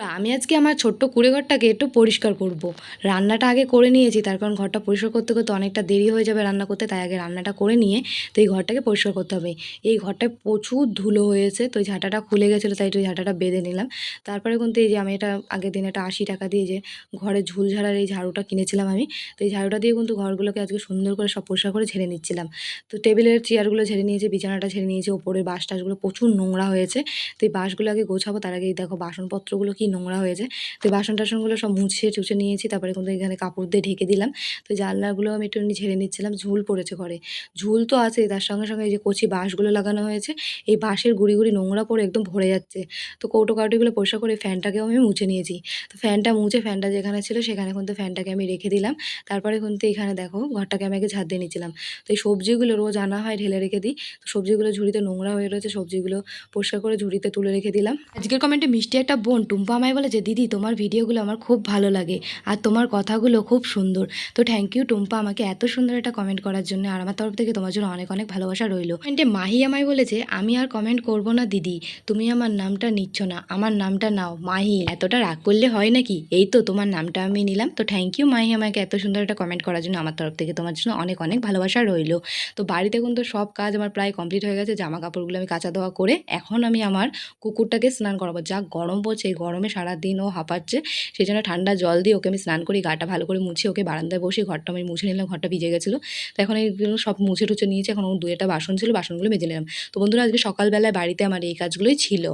আমি আজকে আমার ছোট্ট কুঁড়েঘরটাকে একটু পরিষ্কার করব। রান্নাটা আগে করে নিয়েছি, তার কারণ ঘরটা পরিষ্কার করতে করতে অনেকটা দেরি হয়ে যাবে রান্না করতে, তাই আগে রান্নাটা করে নিয়ে তো এই ঘরটাকে পরিষ্কার করতে হবে। এই ঘরটায় প্রচুর ধুলো হয়েছে, তো এই ঝাঁটাটা খুলে গেছিলো, তাই একটু ঝাঁটাটা বেঁধে নিলাম। তারপরে কিন্তু এই যে আমি এটা আগের দিন একটা 80 টাকা দিয়ে যে ঘরে ঝুল ঝাড়ার এই ঝাড়ুটা কিনেছিলাম আমি, তো এই ঝাড়ুটা দিয়ে কিন্তু ঘরগুলোকে আজকে সুন্দর করে সব পরিষ্কার করে ঝেড়ে নিচ্ছিলাম। তো টেবিলের চেয়ারগুলো ঝেড়ে নিয়েছি, বিছানাটা ঝেড়ে নিয়েছি, ওপরের বাঁশ টাশগুলো প্রচুর নোংরা হয়েছে। তো এই বাঁশগুলো আগে গোছাবো, তার আগে দেখো বাসনপত্রগুলো কি নোংরা হয়েছে। তো বাসন টাসনগুলো সব মুছে টুছে নিয়েছি, তারপরে কিন্তু এখানে কাপড় দিয়ে ঢেকে দিলাম। তো জানলাগুলো আমি একটু ঝেড়ে নিচ্ছিলাম, ঝুল পড়েছে ঘরে। ঝুল তো আছেই, তার সঙ্গে সঙ্গে এই যে কচি বাঁশগুলো লাগানো হয়েছে, এই বাঁশের গুঁড়ি গুঁড়ি নোংরা পড়ে একদম ভরে যাচ্ছে। তো কৌটো কাউটিগুলো পরিষ্কার করে ফ্যানটাকেও আমি মুছে নিয়েছি। তো ফ্যানটা মুছে, ফ্যানটা যেখানে ছিল সেখানে কিন্তু ফ্যানটাকে আমি রেখে দিলাম। তারপরে কিন্তু এখানে দেখো ঘরটাকে আমি আগে ঝাঁট দিয়ে নিচ্ছিলাম। তো এই সবজিগুলো রোজ আনা হয়, ঢেলে রেখে দিই। তো সবজিগুলো ঝুড়িতে নোংরা হয়ে রয়েছে, সবজিগুলো পরিষ্কার করে ঝুড়িতে তুলে রেখে দিলাম। আজকের কমেন্টে মিষ্টি একটা বোন টুম্পা আমায় বলে যে দিদি তোমার ভিডিওগুলো আমার খুব ভালো লাগে আর তোমার কথাগুলো খুব সুন্দর। তো থ্যাংক ইউ টুম্পা আমাকে এত সুন্দর একটা কমেন্ট করার জন্য, আর আমার তরফ থেকে তোমার জন্য অনেক অনেক ভালোবাসা রইলো। কমেন্টে মাহি আমায় বলেছে আমি আর কমেন্ট করব না দিদি, তুমি আমার নামটা নিচ্ছ না, আমার নামটা নাও। মাহি এতটা রাগ করলে হয় নাকি, এই তো তোমার নামটা আমি নিলাম। তো থ্যাংক ইউ মাহি আমাকে এত সুন্দর একটা কমেন্ট করার জন্য, আমার তরফ থেকে তোমার জন্য অনেক অনেক ভালোবাসা রইলো। তো বাড়িতে কিন্তু সব কাজ আমার প্রায় কমপ্লিট হয়ে গেছে, জামা কাপড়গুলো আমি কাচা ধোয়া করে এখন আমি আমার কুকুরটাকে স্নান করাবো। যা গরম পড়ছে, এই গরমে সারাদিন ও হাঁপাচ্ছে, সেই জন্য ঠান্ডা জল দিয়ে ওকে আমি স্নান করি, গাটা ভালো করে মুছে ওকে বারান্দায় বসে ঘরটা আমি মুছে নিলাম, ঘরটা ভিজে গেছিলো। তো এখন এইগুলো সব মুছে টুছে নিয়েছি, এখন দু একটা বাসন ছিল, বাসনগুলো মেজে নিলাম। তো বন্ধুরা আজকে সকালবেলায় বাড়িতে আমার এই কাজগুলোই ছিল।